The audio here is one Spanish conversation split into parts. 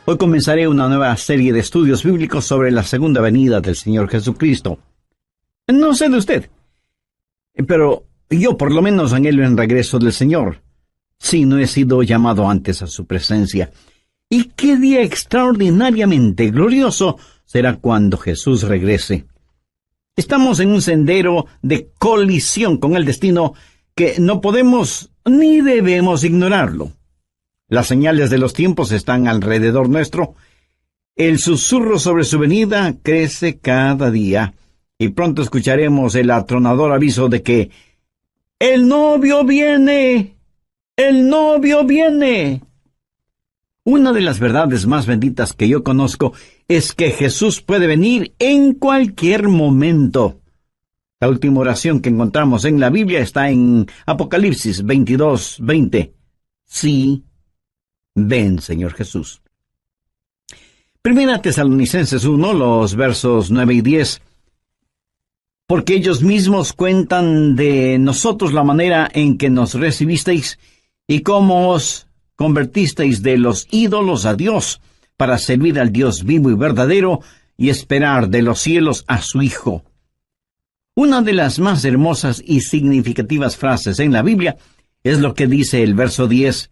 Hoy comenzaré una nueva serie de estudios bíblicos sobre la segunda venida del Señor Jesucristo. No sé de usted, pero yo por lo menos anhelo el regreso del Señor. Sí, no he sido llamado antes a su presencia. Y qué día extraordinariamente glorioso será cuando Jesús regrese. Estamos en un sendero de colisión con el destino que no podemos ni debemos ignorarlo. Las señales de los tiempos están alrededor nuestro. El susurro sobre su venida crece cada día, y pronto escucharemos el atronador aviso de que ¡el novio viene! ¡El novio viene! Una de las verdades más benditas que yo conozco es que Jesús puede venir en cualquier momento. La última oración que encontramos en la Biblia está en Apocalipsis 22:20. Sí, ven, Señor Jesús. Primera Tesalonicenses 1, los versos 9 y 10. Porque ellos mismos cuentan de nosotros la manera en que nos recibisteis y cómo os convertisteis de los ídolos a Dios para servir al Dios vivo y verdadero y esperar de los cielos a su Hijo. Una de las más hermosas y significativas frases en la Biblia es lo que dice el verso 10,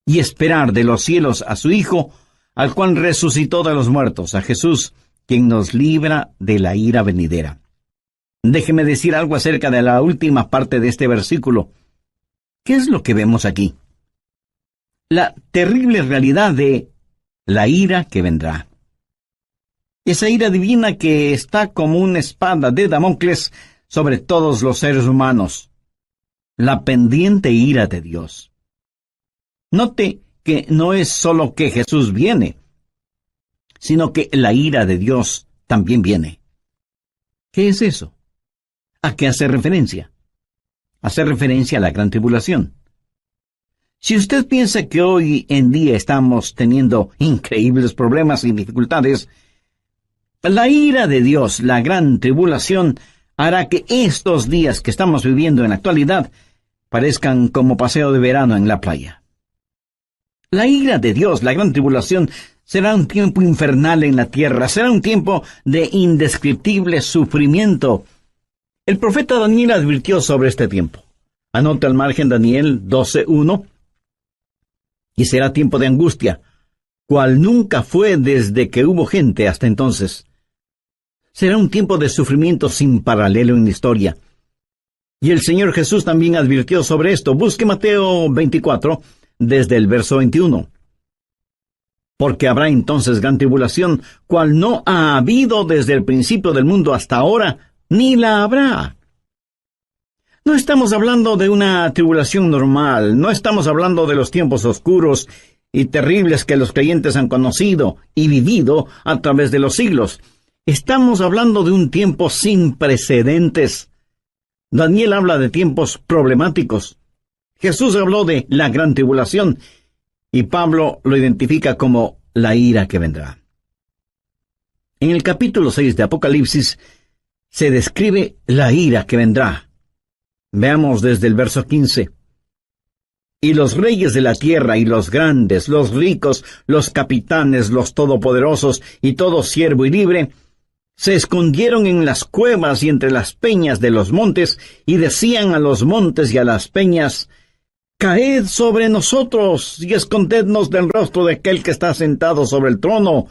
y esperar de los cielos a su Hijo, al cual resucitó de los muertos, a Jesús, quien nos libra de la ira venidera. Déjeme decir algo acerca de la última parte de este versículo. ¿Qué es lo que vemos aquí? La terrible realidad de la ira que vendrá. Esa ira divina que está como una espada de Damocles sobre todos los seres humanos. La pendiente ira de Dios. Note que no es solo que Jesús viene, sino que la ira de Dios también viene. ¿Qué es eso? ¿A qué hace referencia? Hace referencia a la gran tribulación. Si usted piensa que hoy en día estamos teniendo increíbles problemas y dificultades, la ira de Dios, la gran tribulación, hará que estos días que estamos viviendo en la actualidad parezcan como paseo de verano en la playa. La ira de Dios, la gran tribulación, será un tiempo infernal en la tierra, será un tiempo de indescriptible sufrimiento. El profeta Daniel advirtió sobre este tiempo. Anota al margen Daniel 12:1. Y será tiempo de angustia, cual nunca fue desde que hubo gente hasta entonces. Será un tiempo de sufrimiento sin paralelo en la historia. Y el Señor Jesús también advirtió sobre esto. Busque Mateo 24, desde el verso 21. Porque habrá entonces gran tribulación, cual no ha habido desde el principio del mundo hasta ahora, ni la habrá. No estamos hablando de una tribulación normal, no estamos hablando de los tiempos oscuros y terribles que los creyentes han conocido y vivido a través de los siglos. Estamos hablando de un tiempo sin precedentes. Daniel habla de tiempos problemáticos. Jesús habló de la gran tribulación y Pablo lo identifica como la ira que vendrá. En el capítulo 6 de Apocalipsis se describe la ira que vendrá. Veamos desde el verso 15. Y los reyes de la tierra y los grandes, los ricos, los capitanes, los todopoderosos y todo siervo y libre, se escondieron en las cuevas y entre las peñas de los montes, y decían a los montes y a las peñas, caed sobre nosotros y escondednos del rostro de aquel que está sentado sobre el trono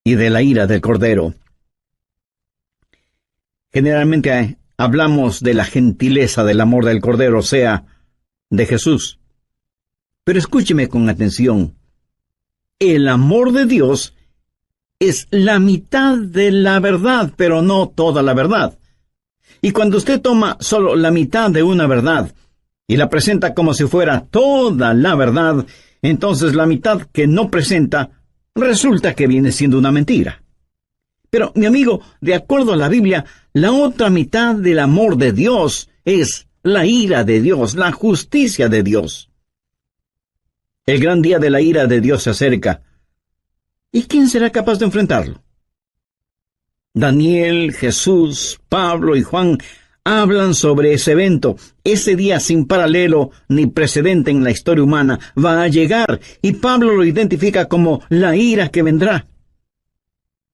y de la ira del Cordero. Generalmente hablamos de la gentileza del amor del Cordero, o sea, de Jesús. Pero escúcheme con atención. El amor de Dios es la mitad de la verdad, pero no toda la verdad. Y cuando usted toma solo la mitad de una verdad y la presenta como si fuera toda la verdad, entonces la mitad que no presenta resulta que viene siendo una mentira. Pero, mi amigo, de acuerdo a la Biblia, la otra mitad del amor de Dios es la ira de Dios, la justicia de Dios. El gran día de la ira de Dios se acerca. ¿Y quién será capaz de enfrentarlo? Daniel, Jesús, Pablo y Juan hablan sobre ese evento. Ese día sin paralelo ni precedente en la historia humana va a llegar, y Pablo lo identifica como la ira que vendrá.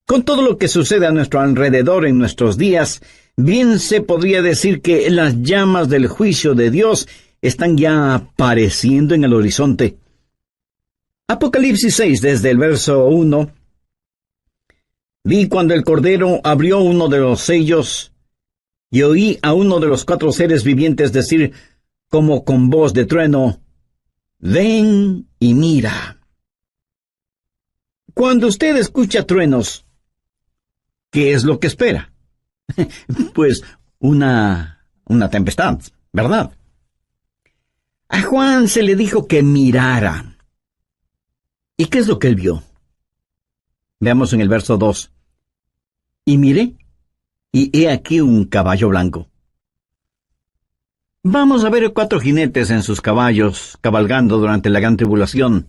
Con todo lo que sucede a nuestro alrededor en nuestros días, bien se podría decir que las llamas del juicio de Dios están ya apareciendo en el horizonte. Apocalipsis 6, desde el verso 1. Vi cuando el Cordero abrió uno de los sellos, y oí a uno de los 4 seres vivientes decir, como con voz de trueno, «Ven y mira». Cuando usted escucha truenos, ¿qué es lo que espera? Pues una tempestad, ¿verdad? A Juan se le dijo que mirara. ¿Y qué es lo que él vio? Veamos en el verso 2. Y miré, y he aquí un caballo blanco. Vamos a ver 4 jinetes en sus caballos, cabalgando durante la gran tribulación.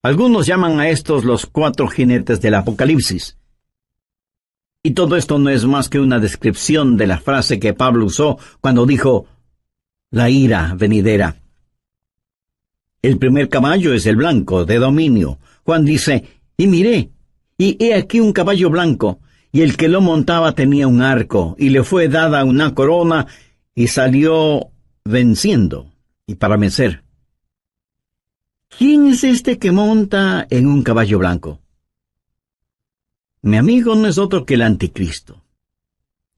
Algunos llaman a estos los 4 jinetes del Apocalipsis. Y todo esto no es más que una descripción de la frase que Pablo usó cuando dijo, la ira venidera. El primer caballo es el blanco, de dominio. Juan dice, y miré, y he aquí un caballo blanco, y el que lo montaba tenía un arco, y le fue dada una corona, y salió venciendo, y para vencer. ¿Quién es este que monta en un caballo blanco? Mi amigo no es otro que el anticristo.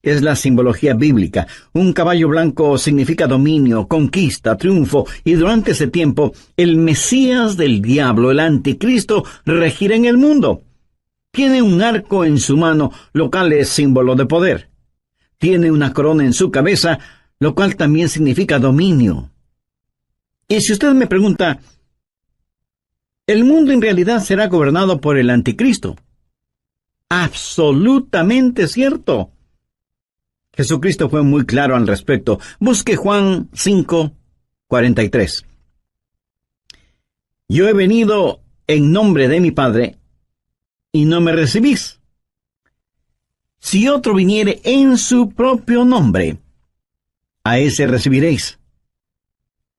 Es la simbología bíblica. Un caballo blanco significa dominio, conquista, triunfo, y durante ese tiempo, el Mesías del diablo, el anticristo, regirá en el mundo. Tiene un arco en su mano, lo cual es símbolo de poder. Tiene una corona en su cabeza, lo cual también significa dominio. Y si usted me pregunta, ¿el mundo en realidad será gobernado por el anticristo? Absolutamente cierto. Jesucristo fue muy claro al respecto. Busque Juan 5:43. Yo he venido en nombre de mi Padre, y no me recibís. Si otro viniere en su propio nombre, a ese recibiréis.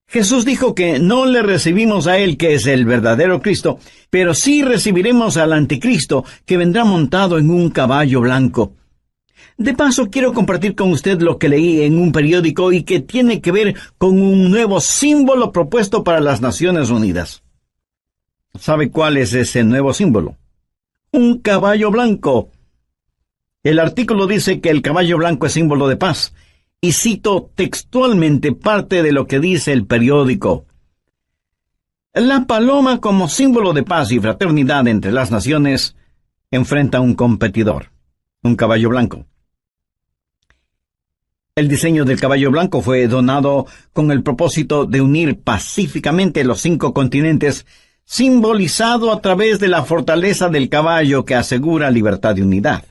Jesús dijo que no le recibimos a Él, que es el verdadero Cristo, pero sí recibiremos al anticristo, que vendrá montado en un caballo blanco. De paso, quiero compartir con usted lo que leí en un periódico y que tiene que ver con un nuevo símbolo propuesto para las Naciones Unidas. ¿Sabe cuál es ese nuevo símbolo? Un caballo blanco. El artículo dice que el caballo blanco es símbolo de paz, y cito textualmente parte de lo que dice el periódico. La paloma, como símbolo de paz y fraternidad entre las naciones, enfrenta a un competidor, un caballo blanco. El diseño del caballo blanco fue donado con el propósito de unir pacíficamente los 5 continentes, simbolizado a través de la fortaleza del caballo que asegura libertad y unidad.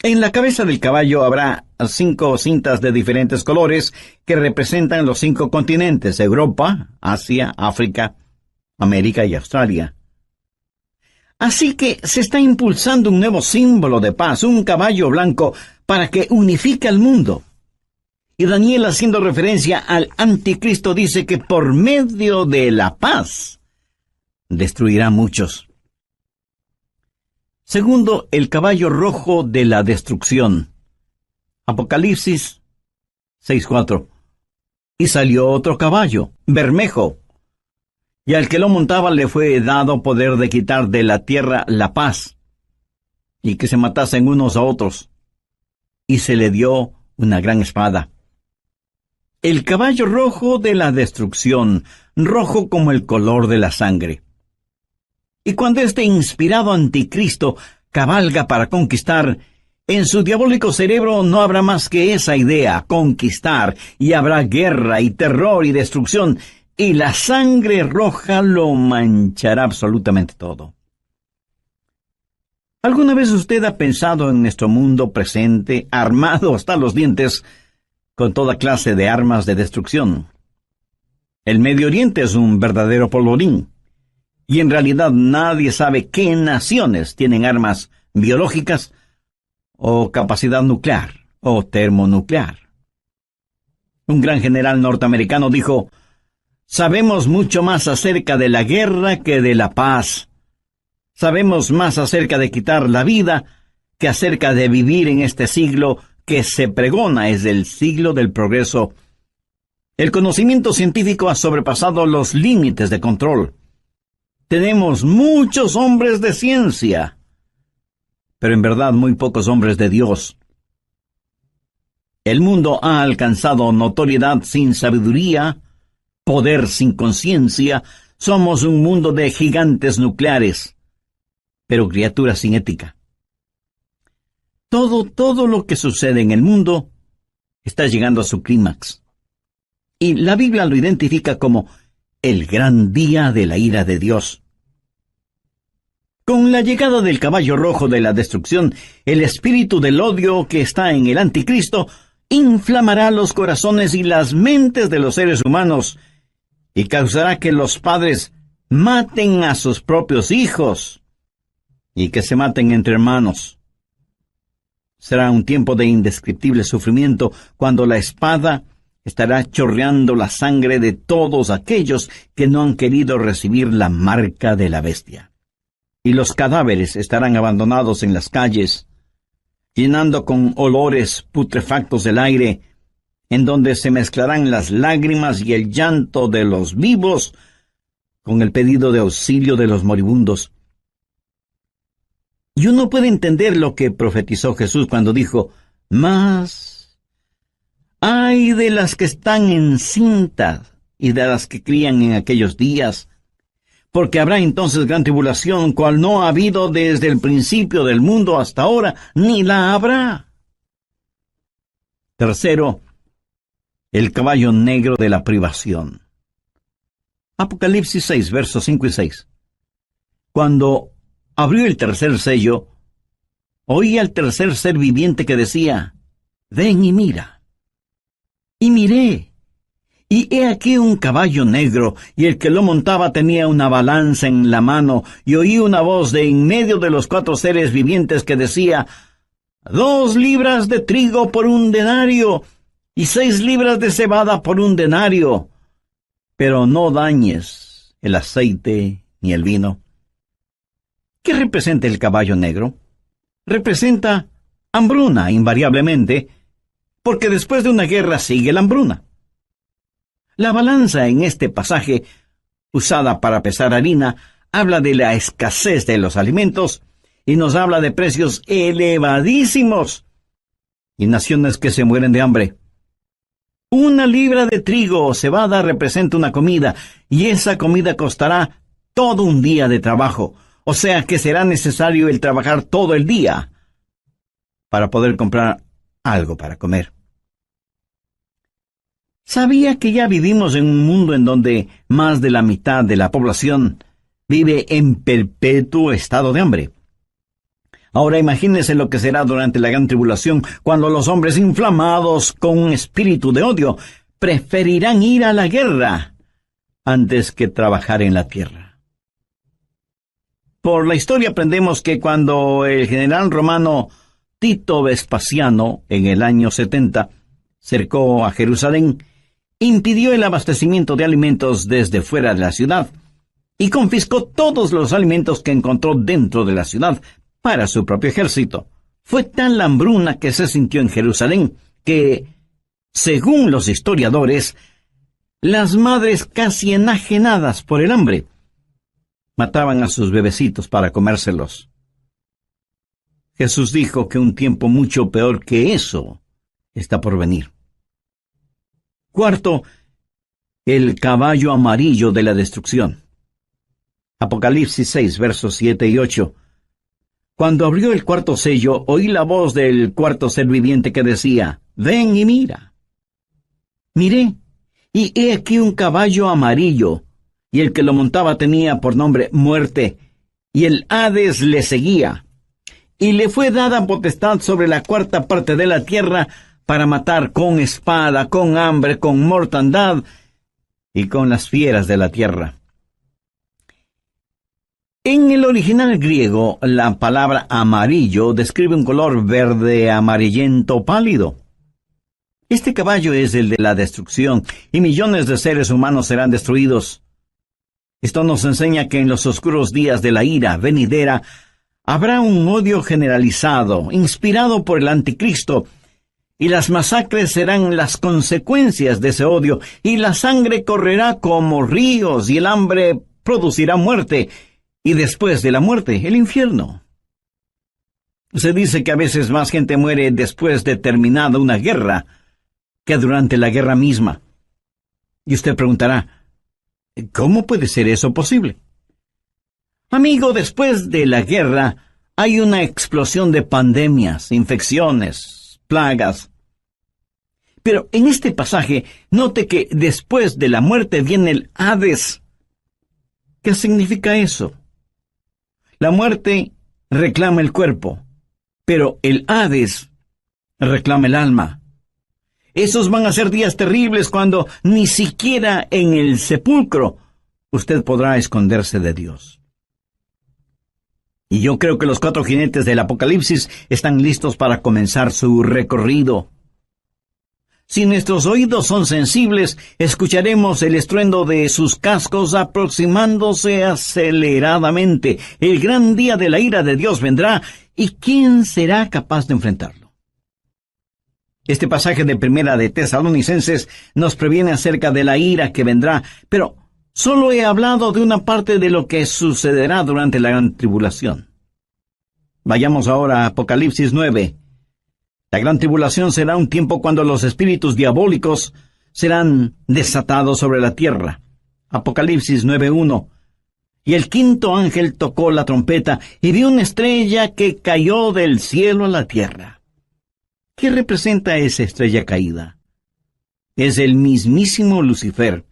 En la cabeza del caballo habrá 5 cintas de diferentes colores que representan los 5 continentes: Europa, Asia, África, América y Australia. Así que se está impulsando un nuevo símbolo de paz, un caballo blanco, para que unifique al mundo. Y Daniel, haciendo referencia al anticristo, dice que por medio de la paz destruirá muchos. Segundo, el caballo rojo de la destrucción. Apocalipsis 6:4. Y salió otro caballo, bermejo, y al que lo montaba le fue dado poder de quitar de la tierra la paz, y que se matasen unos a otros, y se le dio una gran espada. El caballo rojo de la destrucción, rojo como el color de la sangre. Y cuando este inspirado anticristo cabalga para conquistar, en su diabólico cerebro no habrá más que esa idea, conquistar, y habrá guerra y terror y destrucción, y la sangre roja lo manchará absolutamente todo. ¿Alguna vez usted ha pensado en nuestro mundo presente, armado hasta los dientes, con toda clase de armas de destrucción? El Medio Oriente es un verdadero polvorín, y en realidad nadie sabe qué naciones tienen armas biológicas o capacidad nuclear o termonuclear. Un gran general norteamericano dijo: «Sabemos mucho más acerca de la guerra que de la paz. Sabemos más acerca de quitar la vida que acerca de vivir en este siglo que se pregona es el siglo del progreso. El conocimiento científico ha sobrepasado los límites de control. Tenemos muchos hombres de ciencia, pero en verdad muy pocos hombres de Dios. El mundo ha alcanzado notoriedad sin sabiduría, poder sin conciencia. Somos un mundo de gigantes nucleares, pero criaturas sin ética. Todo lo que sucede en el mundo está llegando a su clímax. Y la Biblia lo identifica como el gran día de la ira de Dios. Con la llegada del caballo rojo de la destrucción, el espíritu del odio que está en el anticristo inflamará los corazones y las mentes de los seres humanos y causará que los padres maten a sus propios hijos y que se maten entre hermanos. Será un tiempo de indescriptible sufrimiento cuando la espada estará chorreando la sangre de todos aquellos que no han querido recibir la marca de la bestia. Y los cadáveres estarán abandonados en las calles, llenando con olores putrefactos el aire, en donde se mezclarán las lágrimas y el llanto de los vivos con el pedido de auxilio de los moribundos. Y uno puede entender lo que profetizó Jesús cuando dijo: «Mas ay de las que están encintas y de las que crían en aquellos días, porque habrá entonces gran tribulación, cual no ha habido desde el principio del mundo hasta ahora, ni la habrá». Tercero, el caballo negro de la privación. Apocalipsis 6, versos 5 y 6. Cuando abrió el tercer sello, oí al tercer ser viviente que decía: «Ven y mira». Y miré, y he aquí un caballo negro, y el que lo montaba tenía una balanza en la mano, y oí una voz de en medio de los 4 seres vivientes que decía: 2 libras de trigo por 1 denario, y 6 libras de cebada por 1 denario, pero no dañes el aceite ni el vino. ¿Qué representa el caballo negro? Representa hambruna, invariablemente, porque después de una guerra sigue la hambruna. La balanza en este pasaje, usada para pesar harina, habla de la escasez de los alimentos y nos habla de precios elevadísimos y naciones que se mueren de hambre. 1 libra de trigo o cebada representa una comida, y esa comida costará todo un día de trabajo. O sea que será necesario el trabajar todo el día para poder comprar algo para comer. ¿Sabía que ya vivimos en un mundo en donde más de la mitad de la población vive en perpetuo estado de hambre? Ahora imagínense lo que será durante la gran tribulación, cuando los hombres inflamados con un espíritu de odio preferirán ir a la guerra antes que trabajar en la tierra. Por la historia aprendemos que cuando el general romano Tito Vespasiano, en el año 70, cercó a Jerusalén, impidió el abastecimiento de alimentos desde fuera de la ciudad y confiscó todos los alimentos que encontró dentro de la ciudad para su propio ejército. Fue tal la hambruna que se sintió en Jerusalén que, según los historiadores, las madres casi enajenadas por el hambre mataban a sus bebecitos para comérselos. Jesús dijo que un tiempo mucho peor que eso está por venir. Cuarto, el caballo amarillo de la destrucción. Apocalipsis 6, versos 7 y 8. Cuando abrió el 4º sello, oí la voz del 4º ser viviente que decía: «Ven y mira». Miré, y he aquí un caballo amarillo, y el que lo montaba tenía por nombre Muerte, y el Hades le seguía. Y le fue dada potestad sobre la 4ª parte de la tierra para matar con espada, con hambre, con mortandad y con las fieras de la tierra. En el original griego, la palabra amarillo describe un color verde amarillento pálido. Este caballo es el de la destrucción, y millones de seres humanos serán destruidos. Esto nos enseña que en los oscuros días de la ira venidera habrá un odio generalizado, inspirado por el anticristo, y las masacres serán las consecuencias de ese odio, y la sangre correrá como ríos, y el hambre producirá muerte, y después de la muerte, el infierno. Se dice que a veces más gente muere después de terminada una guerra que durante la guerra misma. Y usted preguntará, ¿cómo puede ser eso posible? Amigo, después de la guerra hay una explosión de pandemias, infecciones, plagas. Pero en este pasaje, note que después de la muerte viene el Hades. ¿Qué significa eso? La muerte reclama el cuerpo, pero el Hades reclama el alma. Esos van a ser días terribles cuando ni siquiera en el sepulcro usted podrá esconderse de Dios. Y yo creo que los 4 jinetes del Apocalipsis están listos para comenzar su recorrido. Si nuestros oídos son sensibles, escucharemos el estruendo de sus cascos aproximándose aceleradamente. El gran día de la ira de Dios vendrá, ¿y quién será capaz de enfrentarlo? Este pasaje de Primera de Tesalonicenses nos previene acerca de la ira que vendrá, pero solo he hablado de una parte de lo que sucederá durante la gran tribulación. Vayamos ahora a Apocalipsis 9. La gran tribulación será un tiempo cuando los espíritus diabólicos serán desatados sobre la tierra. Apocalipsis 9:1. Y el 5º ángel tocó la trompeta, y vi una estrella que cayó del cielo a la tierra. ¿Qué representa esa estrella caída? Es el mismísimo Lucifer.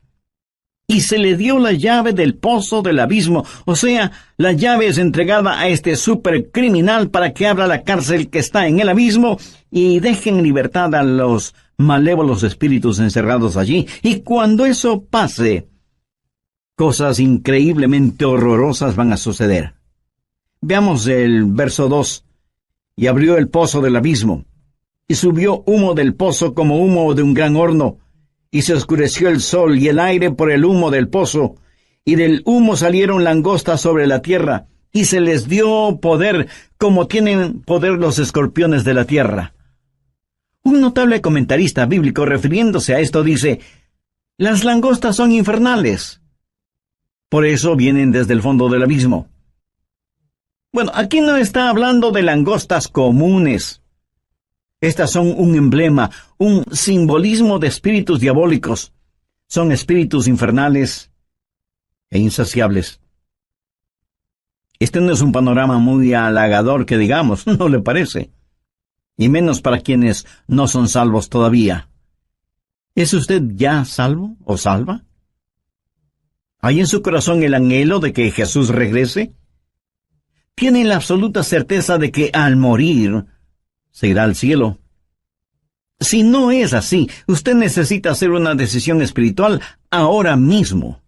Y se le dio la llave del pozo del abismo, o sea, la llave es entregada a este supercriminal para que abra la cárcel que está en el abismo y deje en libertad a los malévolos espíritus encerrados allí. Y cuando eso pase, cosas increíblemente horrorosas van a suceder. Veamos el verso 2. Y abrió el pozo del abismo, y subió humo del pozo como humo de un gran horno, y se oscureció el sol y el aire por el humo del pozo, y del humo salieron langostas sobre la tierra, y se les dio poder como tienen poder los escorpiones de la tierra. Un notable comentarista bíblico refiriéndose a esto dice, las langostas son infernales. Por eso vienen desde el fondo del abismo. Bueno, aquí no está hablando de langostas comunes. Estas son un emblema, un simbolismo de espíritus diabólicos. Son espíritus infernales e insaciables. Este no es un panorama muy halagador que digamos, ¿no le parece? Y menos para quienes no son salvos todavía. ¿Es usted ya salvo o salva? ¿Hay en su corazón el anhelo de que Jesús regrese? ¿Tiene la absoluta certeza de que al morir se irá al cielo? Si no es así, usted necesita hacer una decisión espiritual ahora mismo.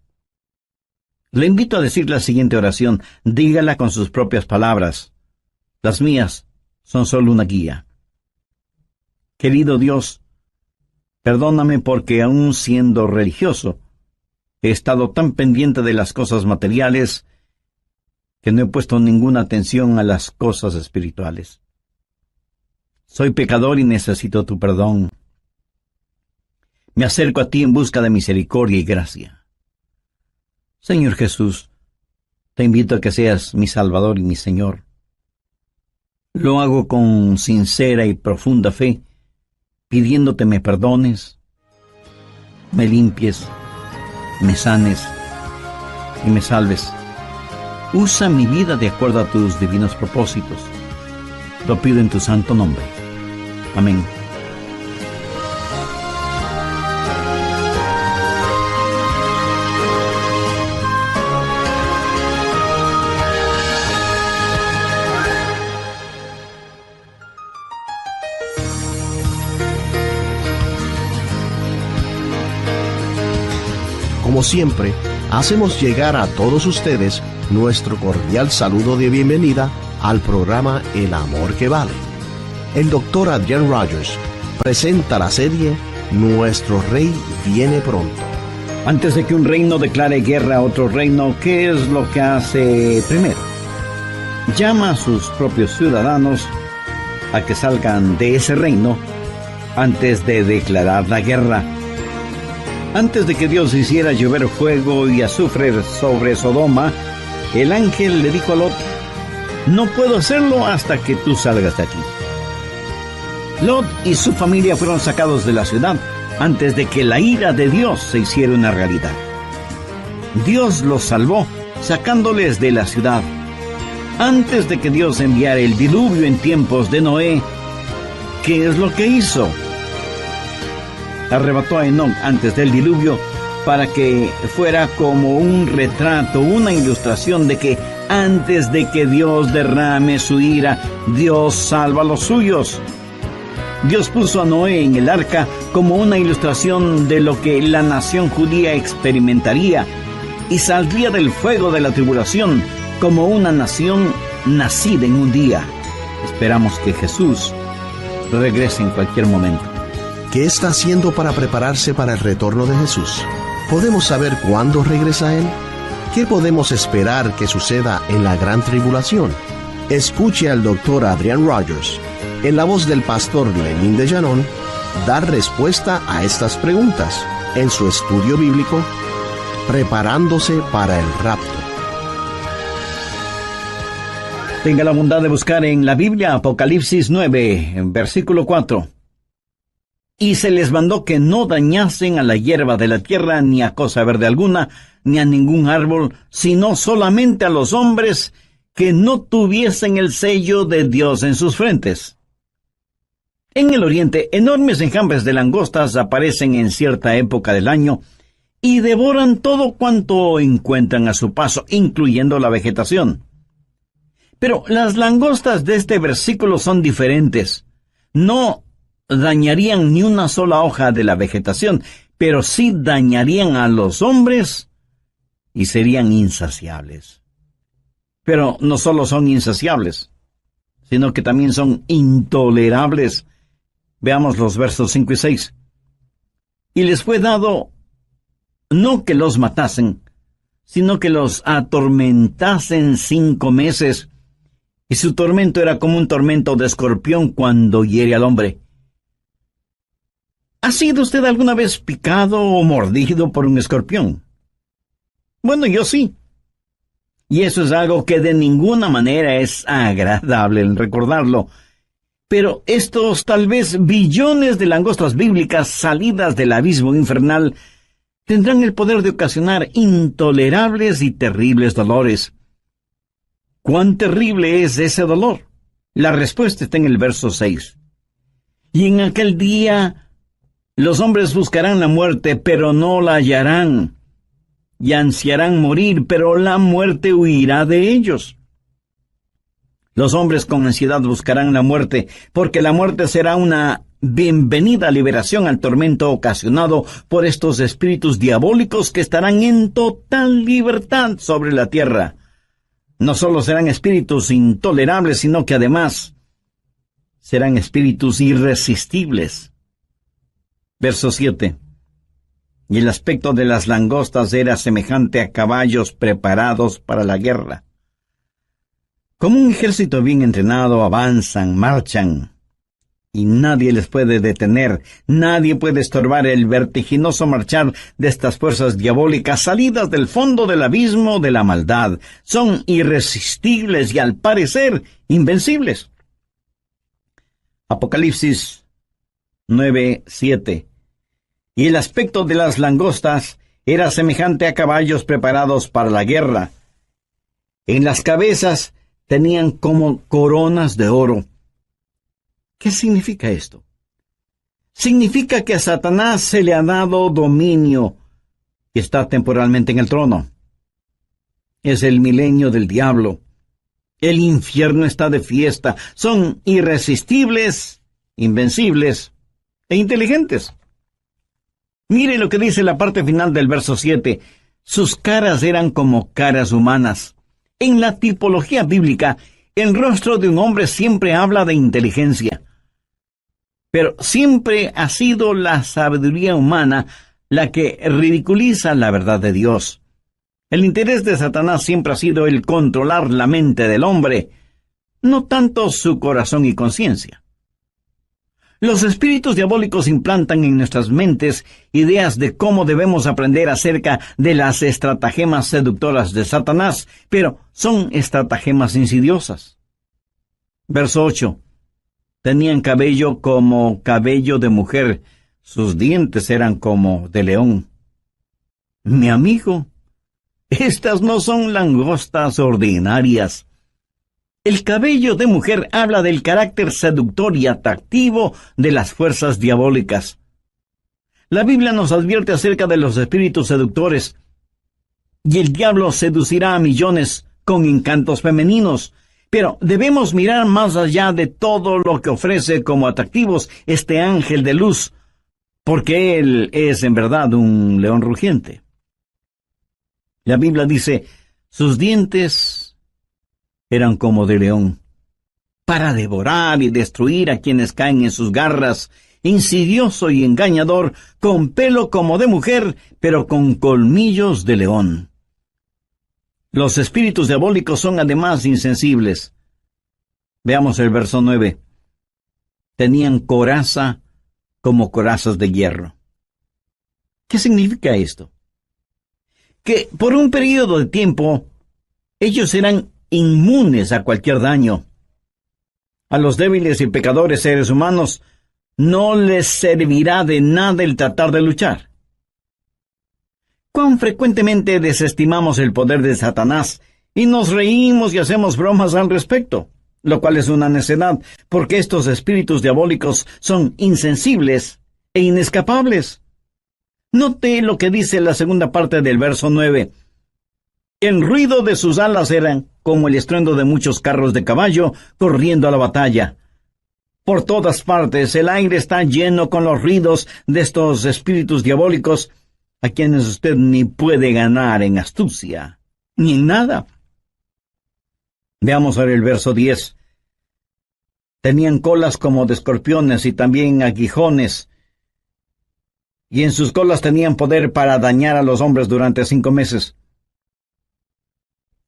Le invito a decir la siguiente oración. Dígala con sus propias palabras. Las mías son solo una guía. Querido Dios, perdóname porque aún siendo religioso, he estado tan pendiente de las cosas materiales que no he puesto ninguna atención a las cosas espirituales. Soy pecador y necesito tu perdón. Me acerco a ti en busca de misericordia y gracia. Señor Jesús, te invito a que seas mi Salvador y mi Señor. Lo hago con sincera y profunda fe, pidiéndote me perdones, me limpies, me sanes y me salves. Usa mi vida de acuerdo a tus divinos propósitos. Lo pido en tu santo nombre. Amén. Como siempre, hacemos llegar a todos ustedes nuestro cordial saludo de bienvenida al programa El Amor que Vale. El doctor Adrian Rogers presenta la serie Nuestro Rey viene pronto. Antes de que un reino declare guerra a otro reino, ¿qué es lo que hace primero? Llama a sus propios ciudadanos a que salgan de ese reino antes de declarar la guerra. Antes de que Dios hiciera llover fuego y azufre sobre Sodoma, el ángel le dijo a Lot: no puedo hacerlo hasta que tú salgas de aquí. Lot y su familia fueron sacados de la ciudad antes de que la ira de Dios se hiciera una realidad. Dios los salvó sacándoles de la ciudad. Antes de que Dios enviara el diluvio en tiempos de Noé, ¿qué es lo que hizo? Arrebató a Enoc antes del diluvio para que fuera como un retrato, una ilustración de que antes de que Dios derrame su ira, Dios salva a los suyos. Dios puso a Noé en el arca como una ilustración de lo que la nación judía experimentaría y saldría del fuego de la tribulación como una nación nacida en un día. Esperamos que Jesús regrese en cualquier momento. ¿Qué está haciendo para prepararse para el retorno de Jesús? ¿Podemos saber cuándo regresa Él? ¿Qué podemos esperar que suceda en la gran tribulación? Escuche al doctor Adrian Rogers, en la voz del pastor Lenín de Llanón, dar respuesta a estas preguntas en su estudio bíblico, Preparándose para el Rapto. Tenga la bondad de buscar en la Biblia Apocalipsis 9, en versículo 4. Y se les mandó que no dañasen a la hierba de la tierra, ni a cosa verde alguna, ni a ningún árbol, sino solamente a los hombres que no tuviesen el sello de Dios en sus frentes. En el oriente, enormes enjambres de langostas aparecen en cierta época del año y devoran todo cuanto encuentran a su paso, incluyendo la vegetación. Pero las langostas de este versículo son diferentes. No dañarían ni una sola hoja de la vegetación, pero sí dañarían a los hombres y serían insaciables. Pero no solo son insaciables, sino que también son intolerables. Veamos los versos 5 y 6. Y les fue dado no que los matasen, sino que los atormentasen 5 meses, y su tormento era como un tormento de escorpión cuando hiere al hombre. ¿Ha sido usted alguna vez picado o mordido por un escorpión? Bueno, yo sí. Y eso es algo que de ninguna manera es agradable el recordarlo. Pero estos tal vez billones de langostas bíblicas salidas del abismo infernal tendrán el poder de ocasionar intolerables y terribles dolores. ¿Cuán terrible es ese dolor? La respuesta está en el verso 6. Y en aquel día los hombres buscarán la muerte, pero no la hallarán, y ansiarán morir, pero la muerte huirá de ellos. Los hombres con ansiedad buscarán la muerte, porque la muerte será una bienvenida liberación al tormento ocasionado por estos espíritus diabólicos que estarán en total libertad sobre la tierra. No solo serán espíritus intolerables, sino que además serán espíritus irresistibles. Verso 7. Y el aspecto de las langostas era semejante a caballos preparados para la guerra. Como un ejército bien entrenado, avanzan, marchan, y nadie les puede detener, nadie puede estorbar el vertiginoso marchar de estas fuerzas diabólicas salidas del fondo del abismo de la maldad. Son irresistibles y al parecer invencibles. Apocalipsis 9:7. Y el aspecto de las langostas era semejante a caballos preparados para la guerra. En las cabezas tenían como coronas de oro. ¿Qué significa esto? Significa que a Satanás se le ha dado dominio y está temporalmente en el trono. Es el milenio del diablo. El infierno está de fiesta. Son irresistibles, invencibles e inteligentes. Mire lo que dice la parte final del verso 7. Sus caras eran como caras humanas. En la tipología bíblica, el rostro de un hombre siempre habla de inteligencia. Pero siempre ha sido la sabiduría humana la que ridiculiza la verdad de Dios. El interés de Satanás siempre ha sido el controlar la mente del hombre, no tanto su corazón y conciencia. Los espíritus diabólicos implantan en nuestras mentes ideas de cómo debemos aprender acerca de las estratagemas seductoras de Satanás, pero son estratagemas insidiosas. Verso 8. Tenían cabello como cabello de mujer, sus dientes eran como de león. Mi amigo, estas no son langostas ordinarias. El cabello de mujer habla del carácter seductor y atractivo de las fuerzas diabólicas. La Biblia nos advierte acerca de los espíritus seductores, y el diablo seducirá a millones con encantos femeninos, pero debemos mirar más allá de todo lo que ofrece como atractivos este ángel de luz, porque él es en verdad un león rugiente. La Biblia dice, sus dientes eran como de león, para devorar y destruir a quienes caen en sus garras, insidioso y engañador, con pelo como de mujer, pero con colmillos de león. Los espíritus diabólicos son además insensibles. Veamos el verso 9. Tenían coraza como corazas de hierro. ¿Qué significa esto? Que por un periodo de tiempo ellos eran inmunes a cualquier daño. A los débiles y pecadores seres humanos no les servirá de nada el tratar de luchar. ¿Cuán frecuentemente desestimamos el poder de Satanás y nos reímos y hacemos bromas al respecto? Lo cual es una necedad, porque estos espíritus diabólicos son insensibles e inescapables. Note lo que dice la segunda parte del verso 9. El ruido de sus alas eran como el estruendo de muchos carros de caballo corriendo a la batalla. Por todas partes el aire está lleno con los ruidos de estos espíritus diabólicos, a quienes usted ni puede ganar en astucia, ni en nada. Veamos ahora el verso 10. Tenían colas como de escorpiones y también aguijones, y en sus colas tenían poder para dañar a los hombres durante 5 meses.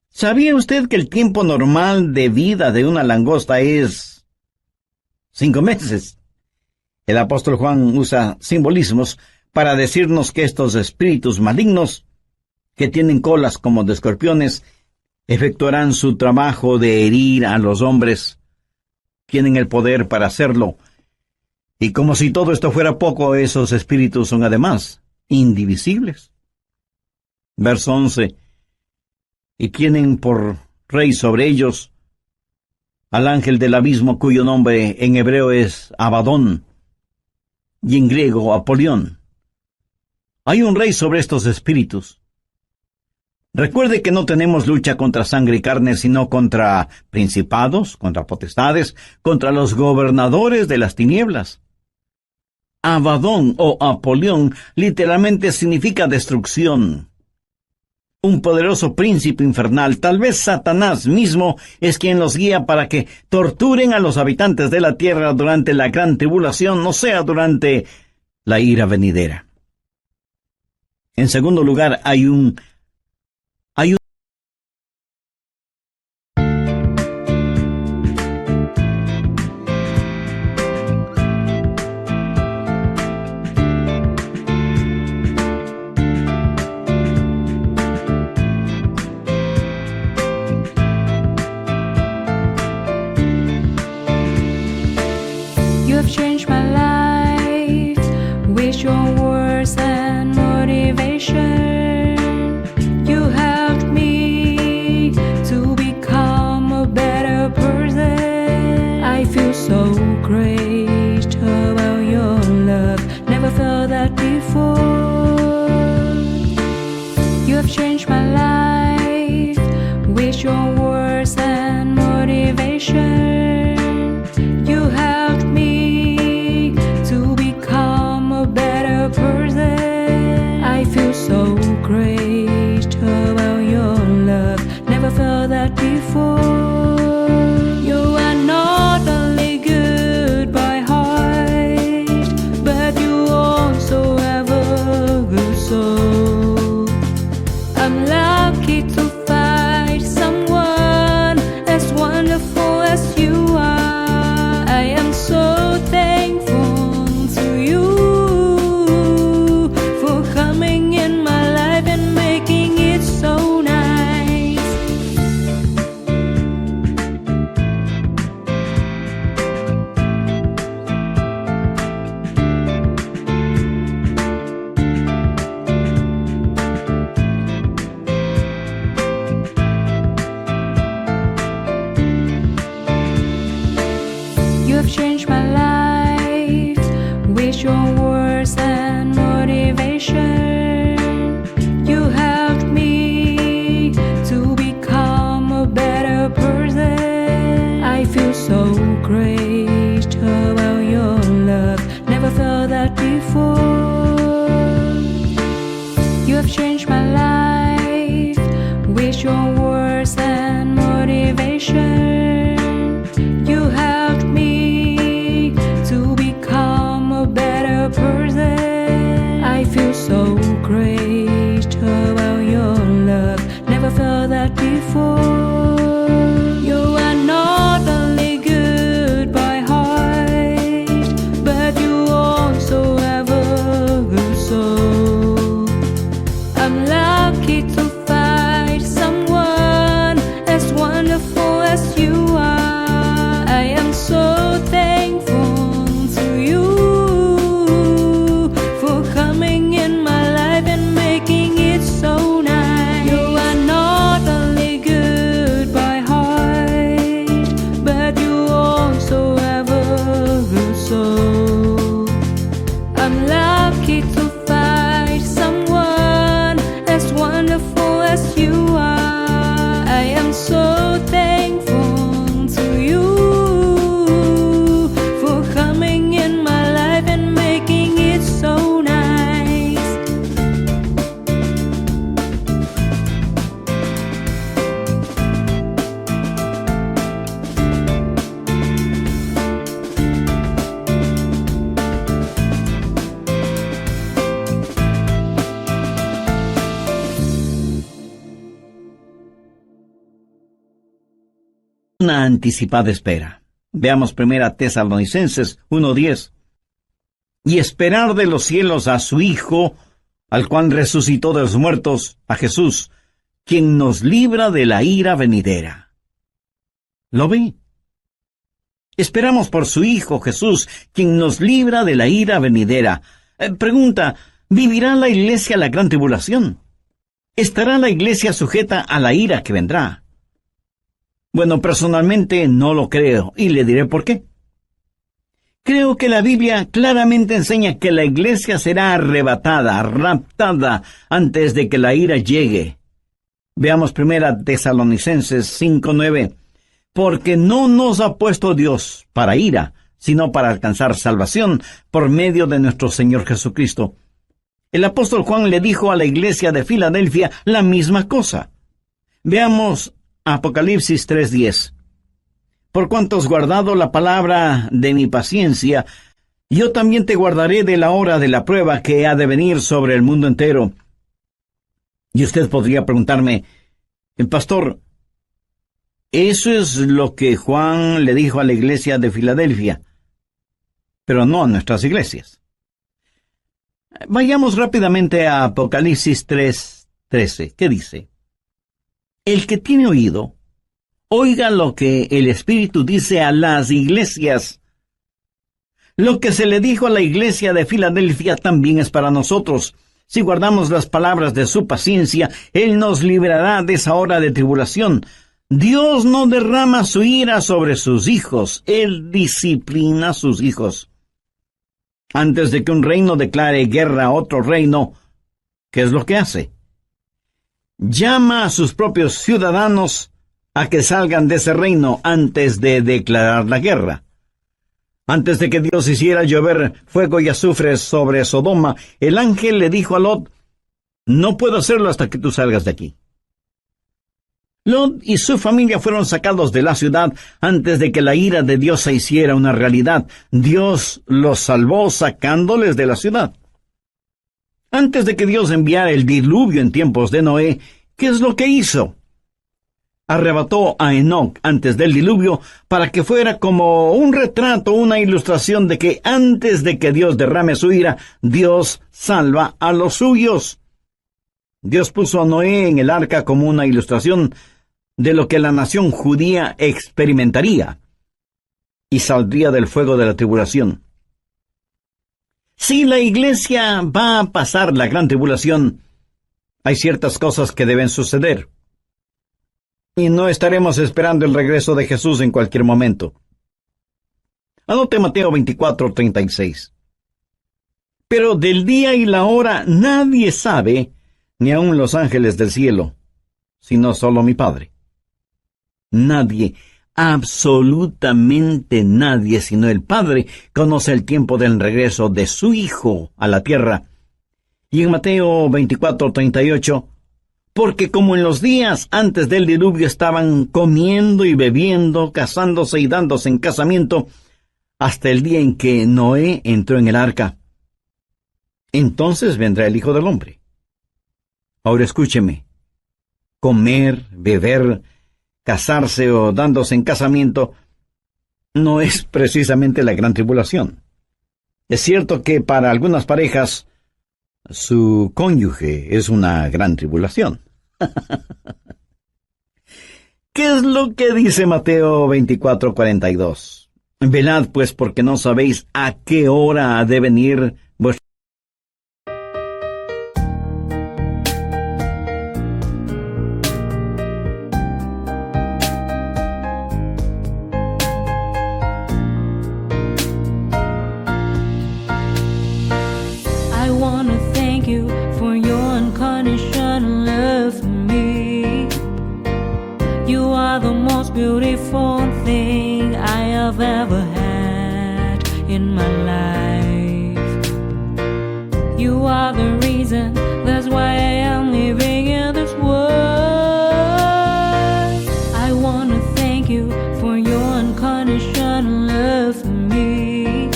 ¿Sabía usted que el tiempo normal de vida de una langosta es 5 meses? El apóstol Juan usa simbolismos para decirnos que estos espíritus malignos, que tienen colas como de escorpiones, efectuarán su trabajo de herir a los hombres. Tienen el poder para hacerlo. Y como si todo esto fuera poco, esos espíritus son además indivisibles. Verso 11. Y tienen por rey sobre ellos al ángel del abismo, cuyo nombre en hebreo es Abadón y en griego Apolión. Hay un rey sobre estos espíritus. Recuerde que no tenemos lucha contra sangre y carne, sino contra principados, contra potestades, contra los gobernadores de las tinieblas. Abadón o Apolión literalmente significa destrucción. Un poderoso príncipe infernal, tal vez Satanás mismo, es quien los guía para que torturen a los habitantes de la tierra durante la gran tribulación, o sea, durante la ira venidera. En segundo lugar, hay un You have changed my life with your words and motivation. You helped me to become a better person. I feel so great about your love. Never felt that before. You have changed my life with your words and motivation. You helped me have changed my life with your words and motivation. You helped me to become a better person. I feel so great about your love. Never felt that before. You have changed my life with your words and motivation. You helped me to become a better person. I feel so great about your love. Never felt that before. You are not only good by heart, but you also have a good soul. I'm lucky to find someone as wonderful as you are. I am so thankful to you for coming in my life and making it so nice. You are not only good by heart, but you also have a good soul. I'm lucky to find someone as wonderful as you are. I am so thankful to you for coming in my life and making it so nice. Una anticipada espera. Veamos 1 Tesalonicenses 1:10. Y esperar de los cielos a su Hijo, al cual resucitó de los muertos, a Jesús, quien nos libra de la ira venidera. ¿Lo ve? Esperamos por su Hijo Jesús, quien nos libra de la ira venidera. Pregunta, ¿vivirá la iglesia la gran tribulación? ¿Estará la iglesia sujeta a la ira que vendrá? Bueno, personalmente no lo creo, y le diré por qué. Creo que la Biblia claramente enseña que la iglesia será arrebatada, raptada, antes de que la ira llegue. Veamos 1 Tesalonicenses 5:9. Porque no nos ha puesto Dios para ira, sino para alcanzar salvación por medio de nuestro Señor Jesucristo. El apóstol Juan le dijo a la iglesia de Filadelfia la misma cosa. Veamos Apocalipsis 3:10. Por cuanto has guardado la palabra de mi paciencia, yo también te guardaré de la hora de la prueba que ha de venir sobre el mundo entero. Y usted podría preguntarme, pastor, eso es lo que Juan le dijo a la iglesia de Filadelfia, pero no a nuestras iglesias. Vayamos rápidamente a Apocalipsis 3:13. ¿Qué dice? El que tiene oído, oiga lo que el Espíritu dice a las iglesias. Lo que se le dijo a la iglesia de Filadelfia también es para nosotros. Si guardamos las palabras de su paciencia, Él nos librará de esa hora de tribulación. Dios no derrama su ira sobre sus hijos. Él disciplina a sus hijos. Antes de que un reino declare guerra a otro reino, ¿qué es lo que hace? Llama a sus propios ciudadanos a que salgan de ese reino antes de declarar la guerra. Antes de que Dios hiciera llover fuego y azufre sobre Sodoma, el ángel le dijo a Lot, no puedo hacerlo hasta que tú salgas de aquí. Lot y su familia fueron sacados de la ciudad antes de que la ira de Dios se hiciera una realidad. Dios los salvó sacándoles de la ciudad. Antes de que Dios enviara el diluvio en tiempos de Noé, ¿qué es lo que hizo? Arrebató a Enoc antes del diluvio para que fuera como un retrato, una ilustración de que antes de que Dios derrame su ira, Dios salva a los suyos. Dios puso a Noé en el arca como una ilustración de lo que la nación judía experimentaría y saldría del fuego de la tribulación. Si la iglesia va a pasar la gran tribulación, hay ciertas cosas que deben suceder. Y no estaremos esperando el regreso de Jesús en cualquier momento. Anote Mateo 24:36. Pero del día y la hora nadie sabe, ni aun los ángeles del cielo, sino solo mi Padre. Nadie, absolutamente nadie, sino el Padre, conoce el tiempo del regreso de su Hijo a la tierra. Y en Mateo 24:38, porque como en los días antes del diluvio estaban comiendo y bebiendo, casándose y dándose en casamiento, hasta el día en que Noé entró en el arca. Entonces vendrá el Hijo del Hombre. Ahora escúcheme. Comer, beber, casarse o dándose en casamiento no es precisamente la gran tribulación. Es cierto que para algunas parejas su cónyuge es una gran tribulación. ¿Qué es lo que dice Mateo 24:42? Velad pues, porque no sabéis a qué hora ha de venir vuestro... I wanna thank you for your unconditional love for me. You are the most beautiful thing I have ever had in my life. You are the reason, that's why I am living in this world. I wanna thank you for your unconditional love for me.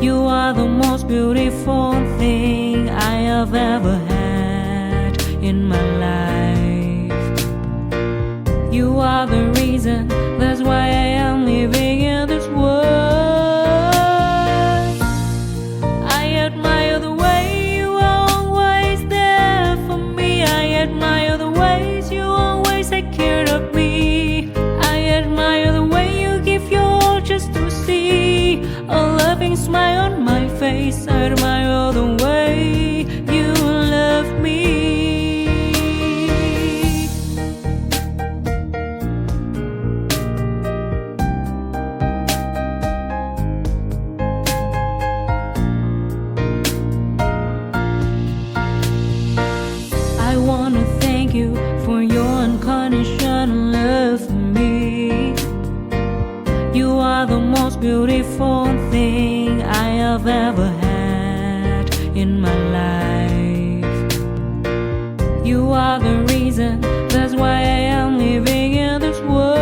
You are the most beautiful thing I have ever had in my life. You are the reason, that's why I am living in this world. I admire the way you are always there for me. I admire the ways you always take care of me. I admire the way you give your all just to see a loving smile on my face. I admire the way you love me. I wanna thank you for your unconditional love for me. You are the most beautiful thing I have ever had in my life. You are the reason, that's why I am living in this world.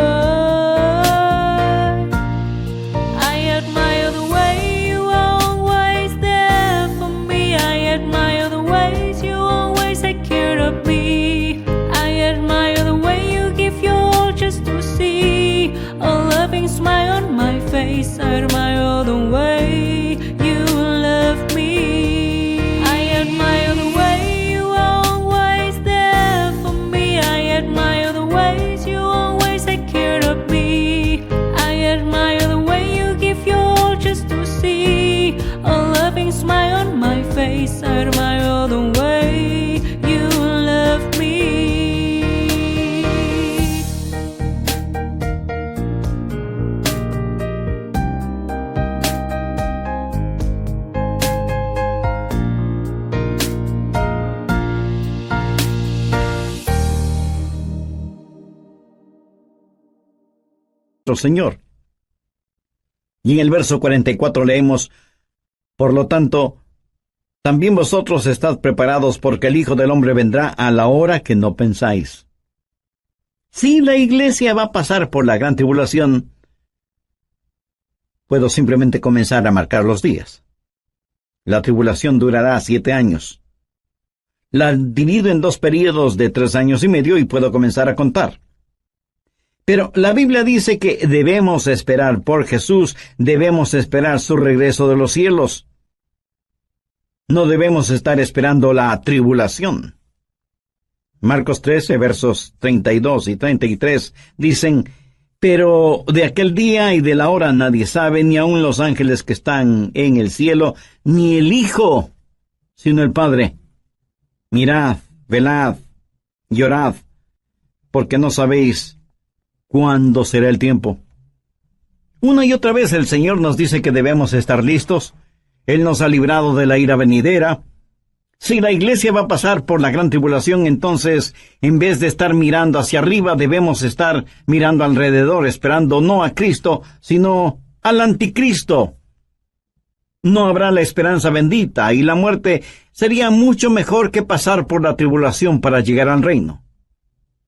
I admire the way you are always there for me. I admire the ways you always take care of me. I admire the way you give your all just to see a loving smile on my face. I admire the way you love me. I admire the way you are always there for me. I admire the ways you always take care of me. I admire the way you give your all just to see a loving smile on my face. I admire the way you love me. Señor. Y en el verso 44 leemos, por lo tanto, también vosotros estad preparados, porque el Hijo del Hombre vendrá a la hora que no pensáis. Si la iglesia va a pasar por la gran tribulación, puedo simplemente comenzar a marcar los días. La tribulación durará 7 años. La divido en 2 períodos de 3 años y medio y puedo comenzar a contar. Pero la Biblia dice que debemos esperar por Jesús, debemos esperar su regreso de los cielos. No debemos estar esperando la tribulación. Marcos 13, versos 32 y 33 dicen, pero de aquel día y de la hora nadie sabe, ni aun los ángeles que están en el cielo, ni el Hijo, sino el Padre. Mirad, velad, llorad, porque no sabéis cuándo será el tiempo. Una y otra vez el Señor nos dice que debemos estar listos. Él nos ha librado de la ira venidera. Si la iglesia va a pasar por la gran tribulación, entonces, en vez de estar mirando hacia arriba, debemos estar mirando alrededor, esperando no a Cristo, sino al anticristo. No habrá la esperanza bendita, y la muerte sería mucho mejor que pasar por la tribulación para llegar al reino.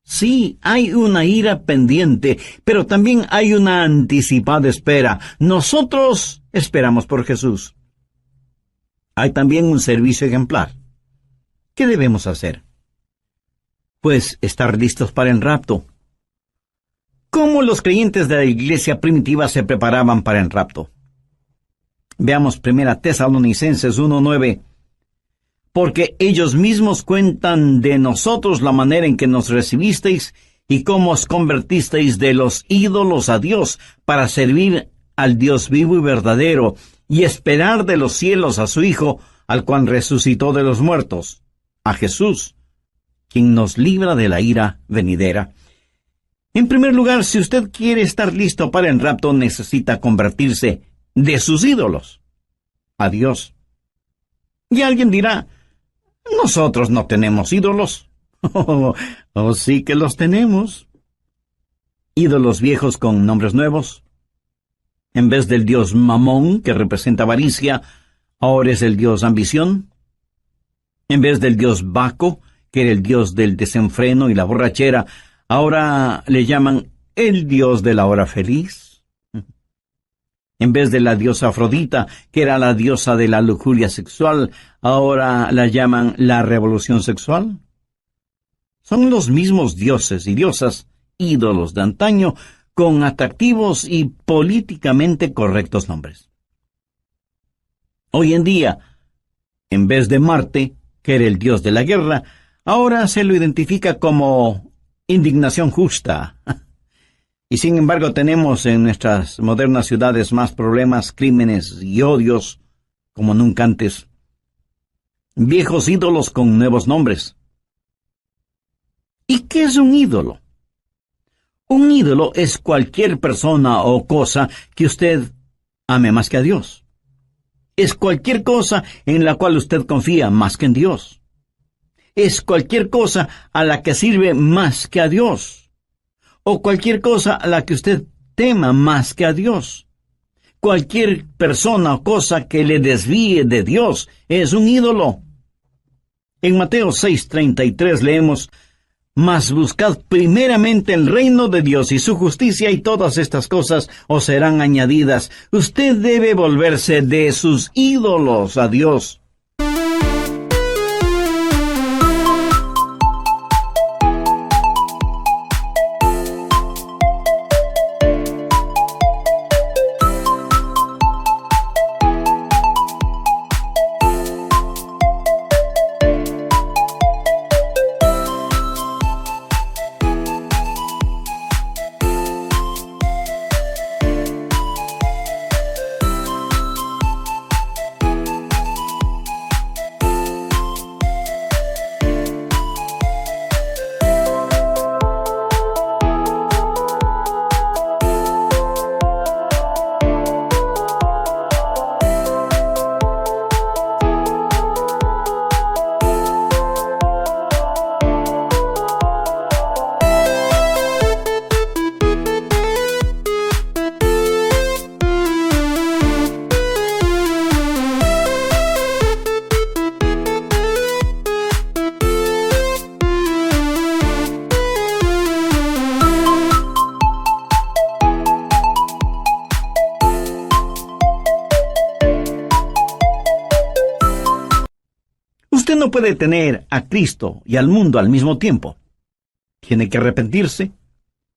Sí, hay una ira pendiente, pero también hay una anticipada espera. Nosotros esperamos por Jesús. Hay también un servicio ejemplar. ¿Qué debemos hacer? Pues estar listos para el rapto. ¿Cómo los creyentes de la iglesia primitiva se preparaban para el rapto? Veamos 1 Tesalonicenses 1:9. Porque ellos mismos cuentan de nosotros la manera en que nos recibisteis y cómo os convertisteis de los ídolos a Dios para servir al Dios vivo y verdadero y esperar de los cielos a su Hijo, al cual resucitó de los muertos, a Jesús, quien nos libra de la ira venidera. En primer lugar, si usted quiere estar listo para el rapto, necesita convertirse de sus ídolos a Dios. Y alguien dirá, nosotros no tenemos ídolos. Oh, sí que los tenemos. Ídolos viejos con nombres nuevos. En vez del dios Mamón, que representa avaricia, ahora es el dios ambición. En vez del dios Baco, que era el dios del desenfreno y la borrachera, ahora le llaman el dios de la hora feliz. En vez de la diosa Afrodita, que era la diosa de la lujuria sexual, ahora la llaman la revolución sexual. Son los mismos dioses y diosas, ídolos de antaño, con atractivos y políticamente correctos nombres. Hoy en día, en vez de Marte, que era el dios de la guerra, ahora se lo identifica como indignación justa. Y sin embargo tenemos en nuestras modernas ciudades más problemas, crímenes y odios como nunca antes. Viejos ídolos con nuevos nombres. ¿Y qué es un ídolo? Un ídolo es cualquier persona o cosa que usted ame más que a Dios. Es cualquier cosa en la cual usted confía más que en Dios. Es cualquier cosa a la que sirve más que a Dios. O cualquier cosa a la que usted tema más que a Dios. Cualquier persona o cosa que le desvíe de Dios es un ídolo. En Mateo 6:33 leemos, mas buscad primeramente el reino de Dios y su justicia, y todas estas cosas os serán añadidas. Usted debe volverse de sus ídolos a Dios. Usted no puede tener a Cristo y al mundo al mismo tiempo. Tiene que arrepentirse.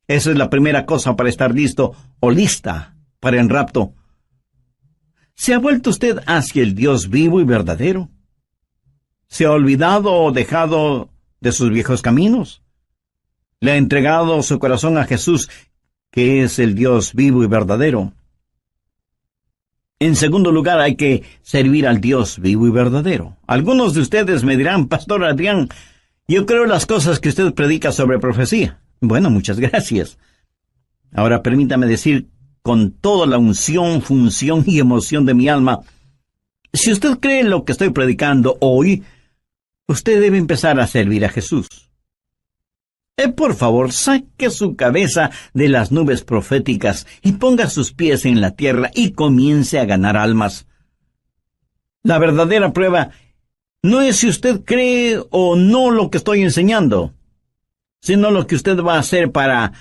Esa es la primera cosa para estar listo o lista para el rapto. ¿Se ha vuelto usted hacia el Dios vivo y verdadero? ¿Se ha olvidado o dejado de sus viejos caminos? ¿Le ha entregado su corazón a Jesús, que es el Dios vivo y verdadero? En segundo lugar, hay que servir al Dios vivo y verdadero. Algunos de ustedes me dirán, Pastor Adrián, yo creo las cosas que usted predica sobre profecía. Bueno, muchas gracias. Ahora permítame decir con toda la unción, función y emoción de mi alma. Si usted cree en lo que estoy predicando hoy, usted debe empezar a servir a Jesús. Por favor, saque su cabeza de las nubes proféticas y ponga sus pies en la tierra y comience a ganar almas. La verdadera prueba no es si usted cree o no lo que estoy enseñando, sino lo que usted va a hacer para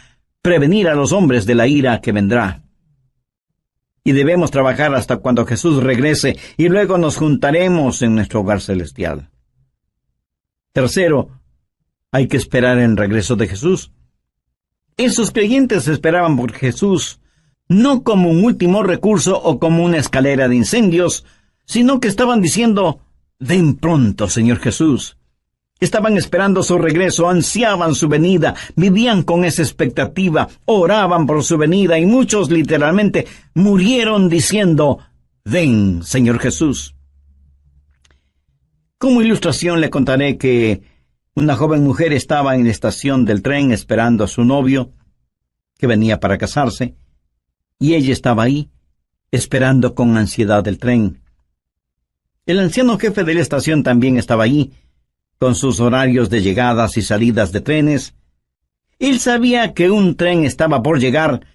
prevenir a los hombres de la ira que vendrá. Y debemos trabajar hasta cuando Jesús regrese y luego nos juntaremos en nuestro hogar celestial. Tercero, hay que esperar el regreso de Jesús. Esos creyentes esperaban por Jesús, no como un último recurso o como una escalera de incendios, sino que estaban diciendo: ven pronto, Señor Jesús. Estaban esperando su regreso, ansiaban su venida, vivían con esa expectativa, oraban por su venida y muchos literalmente murieron diciendo: ven, Señor Jesús. Como ilustración le contaré que una joven mujer estaba en la estación del tren esperando a su novio, que venía para casarse, y ella estaba ahí, esperando con ansiedad el tren. El anciano jefe de la estación también estaba ahí, con sus horarios de llegadas y salidas de trenes. Él sabía que un tren estaba por llegar,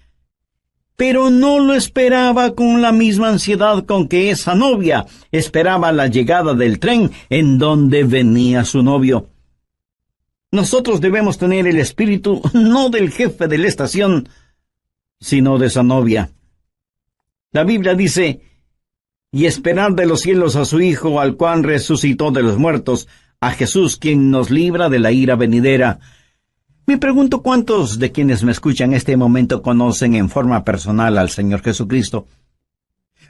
pero no lo esperaba con la misma ansiedad con que esa novia esperaba la llegada del tren en donde venía su novio. Nosotros debemos tener el espíritu no del jefe de la estación, sino de esa novia. La Biblia dice: y esperar de los cielos a su Hijo, al cual resucitó de los muertos, a Jesús, quien nos libra de la ira venidera. Me pregunto cuántos de quienes me escuchan en este momento conocen en forma personal al Señor Jesucristo.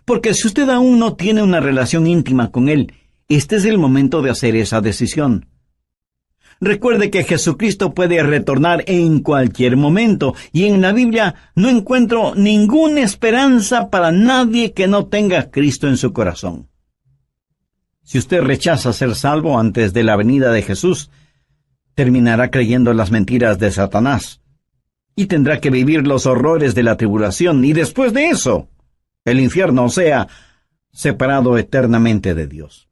Porque si usted aún no tiene una relación íntima con Él, este es el momento de hacer esa decisión. Recuerde que Jesucristo puede retornar en cualquier momento, y en la Biblia no encuentro ninguna esperanza para nadie que no tenga a Cristo en su corazón. Si usted rechaza ser salvo antes de la venida de Jesús, terminará creyendo las mentiras de Satanás, y tendrá que vivir los horrores de la tribulación, y después de eso, el infierno, o sea, separado eternamente de Dios.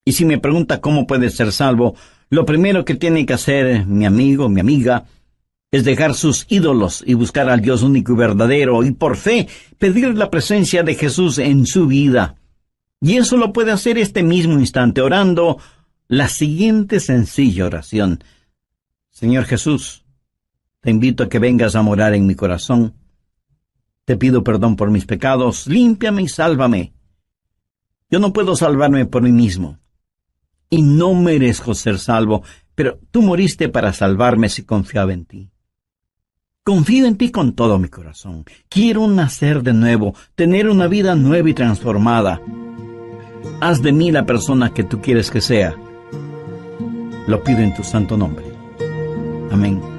Y si me pregunta cómo puede ser salvo, lo primero que tiene que hacer, mi amigo, mi amiga, es dejar sus ídolos y buscar al Dios único y verdadero, y por fe pedir la presencia de Jesús en su vida. Y eso lo puede hacer este mismo instante, orando la siguiente sencilla oración: Señor Jesús, te invito a que vengas a morar en mi corazón. Te pido perdón por mis pecados, límpiame y sálvame. Yo no puedo salvarme por mí mismo, y no merezco ser salvo, pero tú moriste para salvarme si confiaba en ti. Confío en ti con todo mi corazón. Quiero nacer de nuevo, tener una vida nueva y transformada. Haz de mí la persona que tú quieres que sea. Lo pido en tu santo nombre. Amén.